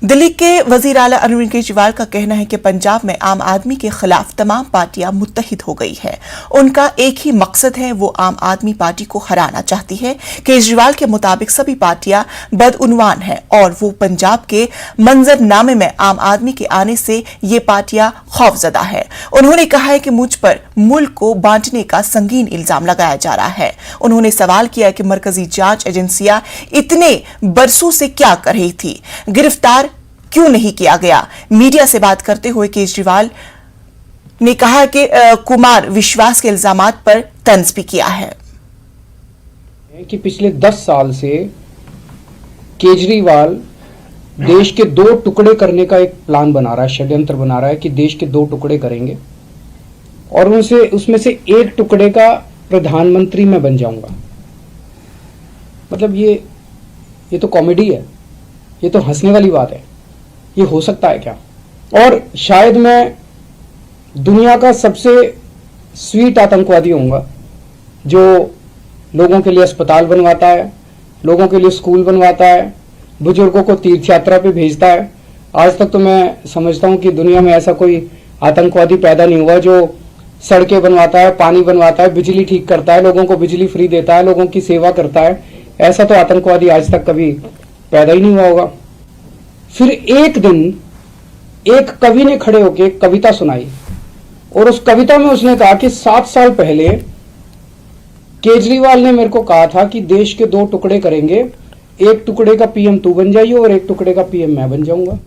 दिल्ली के वजीर आला अरविंद केजरीवाल का कहना है कि पंजाब में आम आदमी के खिलाफ तमाम पार्टियां मुत्तहिद हो गई है। उनका एक ही मकसद है, वो आम आदमी पार्टी को हराना चाहती है। केजरीवाल के मुताबिक सभी पार्टियां बदउनवान हैं और वो पंजाब के मंजरनामे में आम आदमी के आने से ये पार्टियां खौफजदा है। उन्होंने कहा है कि मुझ पर मुल्क को बांटने का संगीन इल्जाम लगाया जा रहा है। उन्होंने सवाल किया कि मरकजी जांच एजेंसियां इतने बरसों से क्या कर रही थी, गिरफ्तार क्यों नहीं किया गया। मीडिया से बात करते हुए केजरीवाल ने कहा कि कुमार विश्वास के इल्जामात पर तंज भी किया है कि पिछले 10 साल से केजरीवाल देश के 2 टुकड़े करने का एक प्लान बना रहा है, षड्यंत्र बना रहा है कि देश के 2 टुकड़े करेंगे और उसमें से एक टुकड़े का प्रधानमंत्री मैं बन जाऊंगा। मतलब ये तो कॉमेडी है, ये तो हंसने वाली बात है। ये हो सकता है क्या? और शायद मैं दुनिया का सबसे स्वीट आतंकवादी होऊंगा जो लोगों के लिए अस्पताल बनवाता है, लोगों के लिए स्कूल बनवाता है, बुजुर्गों को तीर्थ यात्रा पे भेजता है। आज तक तो मैं समझता हूं कि दुनिया में ऐसा कोई आतंकवादी पैदा नहीं हुआ जो सड़कें बनवाता है, पानी बनवाता है, बिजली ठीक करता है, लोगों को बिजली फ्री देता है, लोगों की सेवा करता है। ऐसा तो आतंकवादी आज तक कभी पैदा ही नहीं हुआ होगा। फिर एक दिन एक कवि ने खड़े होकर एक कविता सुनाई और उस कविता में उसने कहा कि 7 साल पहले केजरीवाल ने मेरे को कहा था कि देश के 2 टुकड़े करेंगे, एक टुकड़े का पीएम तू बन जाइए और एक टुकड़े का पीएम मैं बन जाऊंगा।